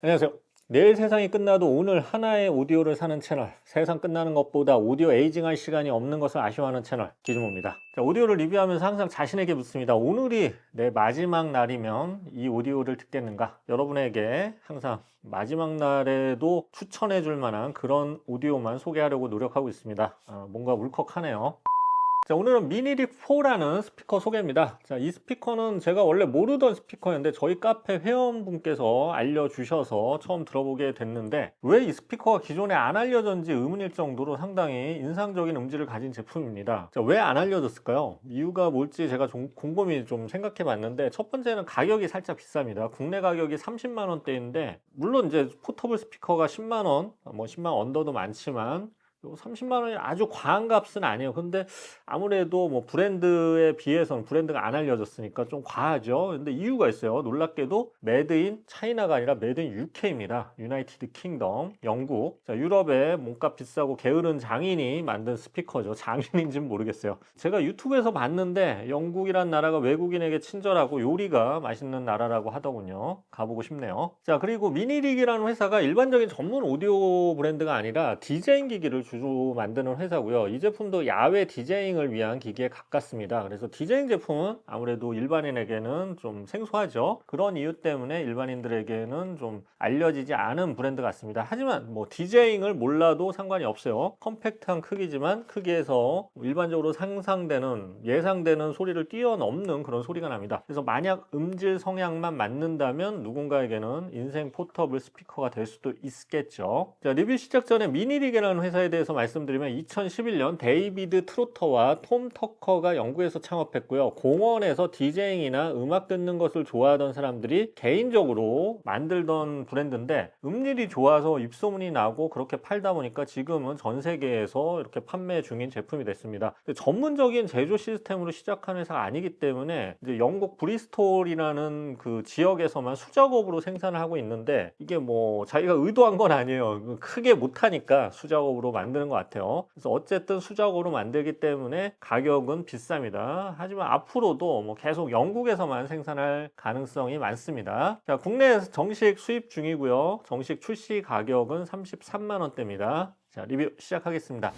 안녕하세요. 내일 세상이 끝나도 오늘 하나의 오디오를 사는 채널, 세상 끝나는 것보다 오디오 에이징할 시간이 없는 것을 아쉬워하는 채널 기준모입니다. 자, 오디오를 리뷰하면서 항상 자신에게 묻습니다. 오늘이 내 마지막 날이면 이 오디오를 듣겠는가? 여러분에게 항상 마지막 날에도 추천해 줄 만한 그런 오디오만 소개하려고 노력하고 있습니다. 뭔가 울컥하네요. 자, 오늘은 미니릭4라는 스피커 소개입니다. 자, 이 스피커는 제가 원래 모르던 스피커였는데 저희 카페 회원분께서 알려주셔서 처음 들어보게 됐는데, 왜 이 스피커가 기존에 안 알려졌는지 의문일 정도로 상당히 인상적인 음질을 가진 제품입니다. 자, 왜 안 알려졌을까요? 이유가 뭘지 제가 좀 곰곰이 좀 생각해 봤는데, 첫 번째는 가격이 살짝 비쌉니다. 국내 가격이 30만 원대인데, 물론 이제 포터블 스피커가 10만 원, 뭐 10만 원 언더도 많지만 30만 원이 아주 과한 값은 아니에요. 근데 아무래도 뭐 브랜드에 비해서는, 브랜드가 안 알려졌으니까 좀 과하죠. 근데 이유가 있어요. 놀랍게도 메이드 인 차이나가 아니라 메이드 인 UK입니다. 유나이티드 킹덤, 영국. 자, 유럽에 몸값 비싸고 게으른 장인이 만든 스피커죠. 장인인지는 모르겠어요. 제가 유튜브에서 봤는데 영국이란 나라가 외국인에게 친절하고 요리가 맛있는 나라라고 하더군요. 가보고 싶네요. 자, 그리고 미니릭이라는 회사가 일반적인 전문 오디오 브랜드가 아니라 디제잉 기기를 주로 만드는 회사고요. 이 제품도 야외 디제잉을 위한 기기에 가깝습니다. 그래서 디제잉 제품은 아무래도 일반인에게는 좀 생소하죠. 그런 이유 때문에 일반인들에게는 좀 알려지지 않은 브랜드 같습니다. 하지만 뭐 디제잉을 몰라도 상관이 없어요. 컴팩트한 크기지만 크기에서 일반적으로 상상되는, 예상되는 소리를 뛰어넘는 그런 소리가 납니다. 그래서 만약 음질 성향만 맞는다면 누군가에게는 인생 포터블 스피커가 될 수도 있겠죠. 자, 리뷰 시작 전에 미니릭이라는 회사에 대해서 말씀드리면 2011년 데이비드 트로터와 톰 터커가 영국에서 창업했고요. 공원에서 디제잉이나 음악 듣는 것을 좋아하던 사람들이 개인적으로 만들던 브랜드인데, 음질이 좋아서 입소문이 나고 그렇게 팔다 보니까 지금은 전 세계에서 이렇게 판매 중인 제품이 됐습니다. 전문적인 제조 시스템으로 시작한 회사가 아니기 때문에 이제 영국 브리스톨이라는 그 지역에서만 수작업으로 생산을 하고 있는데, 이게 뭐 자기가 의도한 건 아니에요. 크게 못하니까 수작업으로 만드는 것 같아요. 그래서 어쨌든 수작업으로 만들기 때문에 가격은 비쌉니다. 하지만 앞으로도 뭐 계속 영국에서만 생산할 가능성이 많습니다. 자, 국내에서 정식 수입 중이고요. 정식 출시 가격은 33만 원대입니다. 자, 리뷰 시작하겠습니다.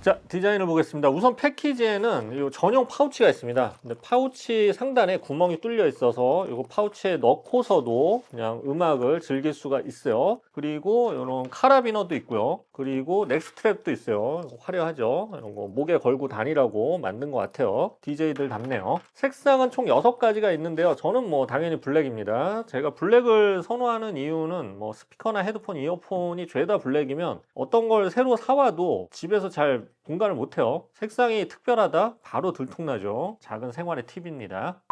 자, 디자인을 보겠습니다. 우선 패키지에는 이 전용 파우치가 있습니다. 근데 파우치 상단에 구멍이 뚫려 있어서 이거 파우치에 넣고서도 그냥 음악을 즐길 수가 있어요. 그리고 이런 카라비너도 있고요. 그리고 넥스트랩도 있어요. 화려하죠. 이런 거 목에 걸고 다니라고 만든 것 같아요. DJ들 답네요. 색상은 총 6가지가 있는데요. 저는 뭐 당연히 블랙입니다. 제가 블랙을 선호하는 이유는 뭐 스피커나 헤드폰, 이어폰이 죄다 블랙이면 어떤 걸 새로 사와도 집에서 잘 공간을 못해요. 색상이 특별하다? 바로 들통나죠. 작은 생활의 팁입니다.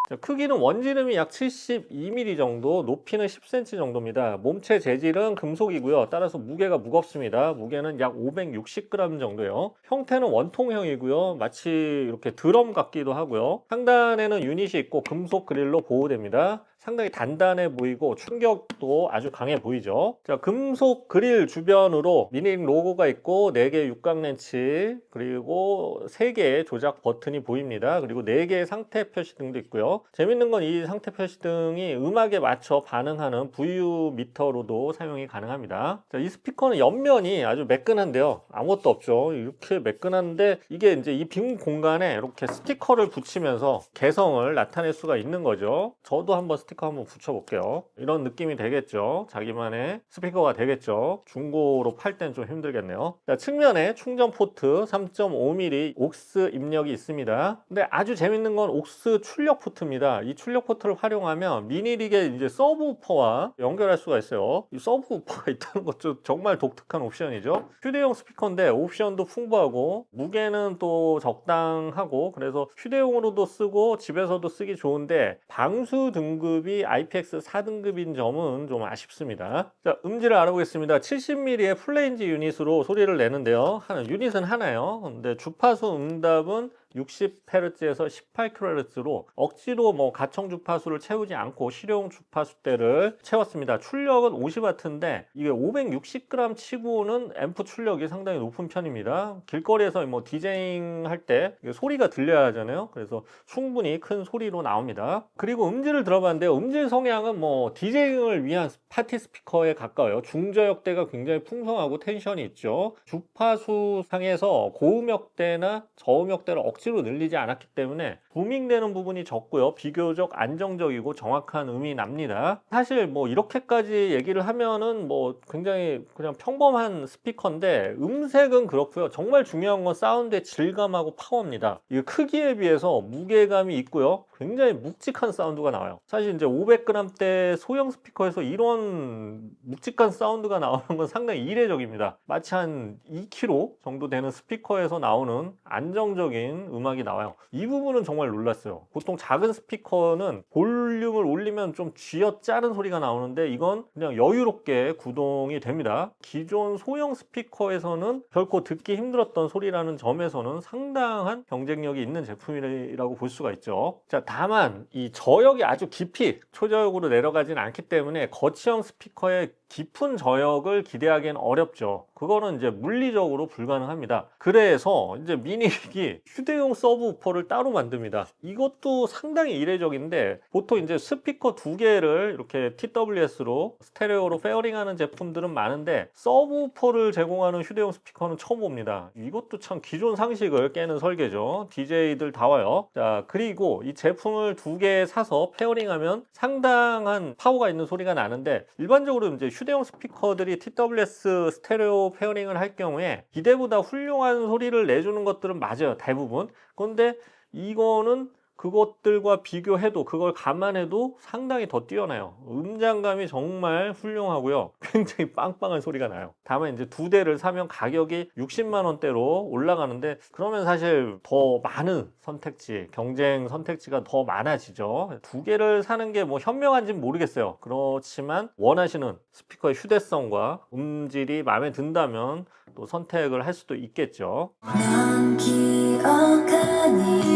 자, 크기는 원지름이 약 72mm 정도, 높이는 10cm 정도입니다. 몸체 재질은 금속이고요. 따라서 무게가 무겁습니다. 무게는 약 560g 정도예요. 형태는 원통형이고요. 마치 이렇게 드럼 같기도 하고요. 상단에는 유닛이 있고 금속 그릴로 보호됩니다. 상당히 단단해 보이고 충격도 아주 강해 보이죠. 자, 금속 그릴 주변으로 미니릭 로고가 있고 4개의 육각 렌치, 그리고 3개의 조작 버튼이 보입니다. 그리고 4개의 상태 표시등도 있고요. 재밌는 건 이 상태 표시등이 음악에 맞춰 반응하는 VU 미터로도 사용이 가능합니다. 자, 이 스피커는 옆면이 아주 매끈한데요. 아무것도 없죠. 이렇게 매끈한데 이게 이제 이 빈 공간에 이렇게 스티커를 붙이면서 개성을 나타낼 수가 있는 거죠. 저도 한번 스티커 한번 붙여볼게요. 이런 느낌이 되겠죠. 자기만의 스피커가 되겠죠. 중고로 팔 땐 좀 힘들겠네요. 자, 측면에 충전 포트 3.5mm 옥스 입력이 있습니다. 근데 아주 재밌는 건 옥스 출력 포트입니다. 이 출력 포트를 활용하면 미니릭의 이제 서브우퍼와 연결할 수가 있어요. 이 서브우퍼가 있다는 것도 정말 독특한 옵션이죠. 휴대용 스피커인데 옵션도 풍부하고 무게는 또 적당하고, 그래서 휴대용으로도 쓰고 집에서도 쓰기 좋은데 방수 등급이 IPX 4등급인 점은 좀 아쉽습니다. 자, 음질을 알아보겠습니다. 70mm의 플레인지 유닛으로 소리를 내는데요. 유닛은 하나예요. 근데 주파수 응답은 60Hz에서 18kHz로 억지로 뭐 가청 주파수를 채우지 않고 실용 주파수대를 채웠습니다. 출력은 50W인데 이게 560g 치고는 앰프 출력이 상당히 높은 편입니다. 길거리에서 뭐 디제잉 할 때 소리가 들려야 하잖아요. 그래서 충분히 큰 소리로 나옵니다. 그리고 음질을 들어봤는데요. 음질 성향은 뭐 디제잉을 위한 파티 스피커에 가까워요. 중저역대가 굉장히 풍성하고 텐션이 있죠. 주파수 상에서 고음역대나 저음역대를 억지로 늘리지 않았기 때문에 부밍되는 부분이 적고요. 비교적 안정적이고 정확한 음이 납니다. 사실 뭐 이렇게까지 얘기를 하면은 뭐 굉장히 그냥 평범한 스피커인데 음색은 그렇고요. 정말 중요한 건 사운드의 질감하고 파워입니다. 이 크기에 비해서 무게감이 있고요. 굉장히 묵직한 사운드가 나와요. 사실 이제 500g대 소형 스피커에서 이런 묵직한 사운드가 나오는 건 상당히 이례적입니다. 마치 한 2kg 정도 되는 스피커에서 나오는 안정적인 음악이 나와요. 이 부분은 정말 놀랐어요. 보통 작은 스피커는 볼륨을 올리면 좀 쥐어짜는 소리가 나오는데 이건 그냥 여유롭게 구동이 됩니다. 기존 소형 스피커에서는 결코 듣기 힘들었던 소리라는 점에서는 상당한 경쟁력이 있는 제품이라고 볼 수가 있죠. 자, 다만 이 저역이 아주 깊이 초저역으로 내려가진 않기 때문에 거치형 스피커의 깊은 저역을 기대하기엔 어렵죠. 그거는 이제 물리적으로 불가능합니다. 그래서 이제 미니릭이 휴대용 서브우퍼를 따로 만듭니다. 이것도 상당히 이례적인데 보통 이제 스피커 두 개를 이렇게 TWS로 스테레오로 페어링하는 제품들은 많은데 서브우퍼를 제공하는 휴대용 스피커는 처음 봅니다. 이것도 참 기존 상식을 깨는 설계죠. DJ들 다 와요. 자, 그리고 이 제품을 두 개 사서 페어링하면 상당한 파워가 있는 소리가 나는데 일반적으로 이제 휴대용 스피커들이 TWS 스테레오 페어링을 할 경우에 기대보다 훌륭한 소리를 내주는 것들은 맞아요. 대부분. 그런데 이거는 그것들과 비교해도 그걸 감안해도 상당히 더 뛰어나요. 음장감이 정말 훌륭하고요. 굉장히 빵빵한 소리가 나요. 다만 이제 두 대를 사면 가격이 60만 원대로 올라가는데 그러면 사실 더 많은 선택지, 경쟁 선택지가 더 많아지죠. 두 개를 사는 게 뭐 현명한지는 모르겠어요. 그렇지만 원하시는 스피커의 휴대성과 음질이 마음에 든다면 또 선택을 할 수도 있겠죠. 넌 기억하니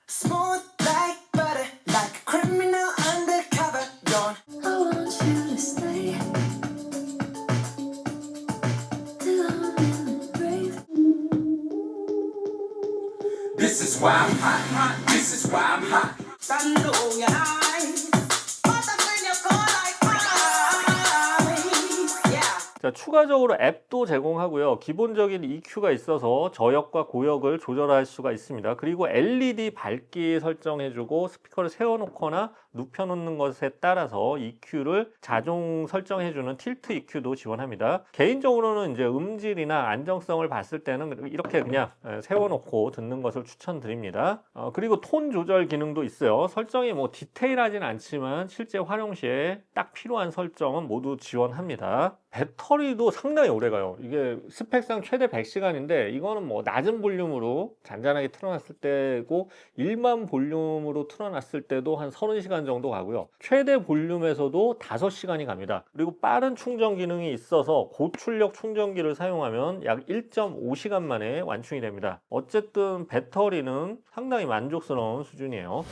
Smooth like butter, like a criminal undercover. Don't I want you to stay till I'm in the grave. This is why I'm hot, hot. This is why I'm hot. Stand on your eyes, but I feel you go like ice. Yeah. 자, 추가적으로 앱도 제공하고요. 기본적인 EQ가 있어서 저역과 고역을 조절할 수가 있습니다. 그리고 LED 밝기 설정해주고 스피커를 세워놓거나 눕혀놓는 것에 따라서 EQ를 자동 설정해주는 틸트 EQ도 지원합니다. 개인적으로는 이제 음질이나 안정성을 봤을 때는 이렇게 그냥 세워놓고 듣는 것을 추천드립니다. 그리고 톤 조절 기능도 있어요. 설정이 뭐 디테일하진 않지만 실제 활용 시에 딱 필요한 설정은 모두 지원합니다. 배터리도 상당히 오래가요. 이게 스펙상 최대 100시간인데 이거는 뭐 낮은 볼륨으로 잔잔하게 틀어놨을 때고 일반 볼륨으로 틀어놨을 때도 한 30시간 정도 가고요. 최대 볼륨에서도 5시간이 갑니다. 그리고 빠른 충전 기능이 있어서 고출력 충전기를 사용하면 약 1.5시간 만에 완충이 됩니다. 어쨌든 배터리는 상당히 만족스러운 수준이에요.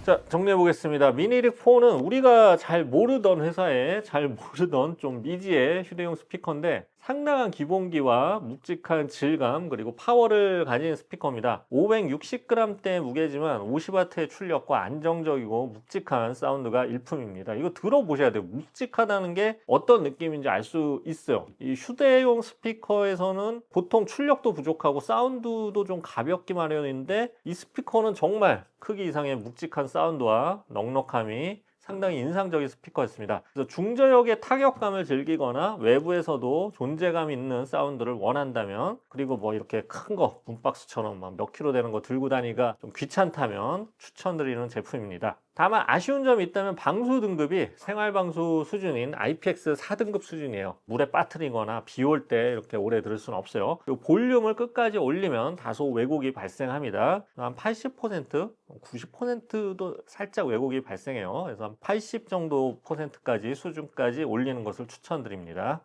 자, 정리해 보겠습니다. 미니릭4는 우리가 잘 모르던 회사에 잘 모르던 좀 미지의 휴대용 스피커인데 상당한 기본기와 묵직한 질감 그리고 파워를 가진 스피커입니다. 560g대 무게지만 50W의 출력과 안정적이고 묵직한 사운드가 일품입니다. 이거 들어보셔야 돼요. 묵직하다는 게 어떤 느낌인지 알 수 있어요. 이 휴대용 스피커에서는 보통 출력도 부족하고 사운드도 좀 가볍게 마련인데 이 스피커는 정말 크기 이상의 묵직한 사운드와 넉넉함이 상당히 인상적인 스피커였습니다. 그래서 중저역의 타격감을 즐기거나 외부에서도 존재감 있는 사운드를 원한다면 그리고 뭐 이렇게 큰 거 문박스처럼 막 몇 킬로 되는 거 들고 다니기가 좀 귀찮다면 추천드리는 제품입니다. 다만 아쉬운 점이 있다면 방수 등급이 생활방수 수준인 IPX 4등급 수준이에요. 물에 빠뜨리거나 비 올 때 이렇게 오래 들을 수는 없어요. 그리고 볼륨을 끝까지 올리면 다소 왜곡이 발생합니다. 한 80%, 90%도 살짝 왜곡이 발생해요. 그래서 한 80 정도 %까지 수준까지 올리는 것을 추천드립니다.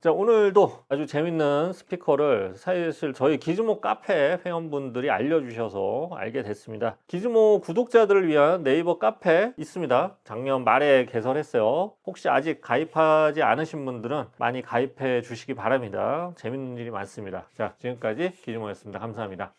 자, 오늘도 아주 재밌는 스피커를 사실 저희 기즈모 카페 회원분들이 알려주셔서 알게 됐습니다. 기즈모 구독자들을 위한 네이버 카페 있습니다. 작년 말에 개설했어요. 혹시 아직 가입하지 않으신 분들은 많이 가입해 주시기 바랍니다. 재밌는 일이 많습니다. 자, 지금까지 기즈모였습니다. 감사합니다.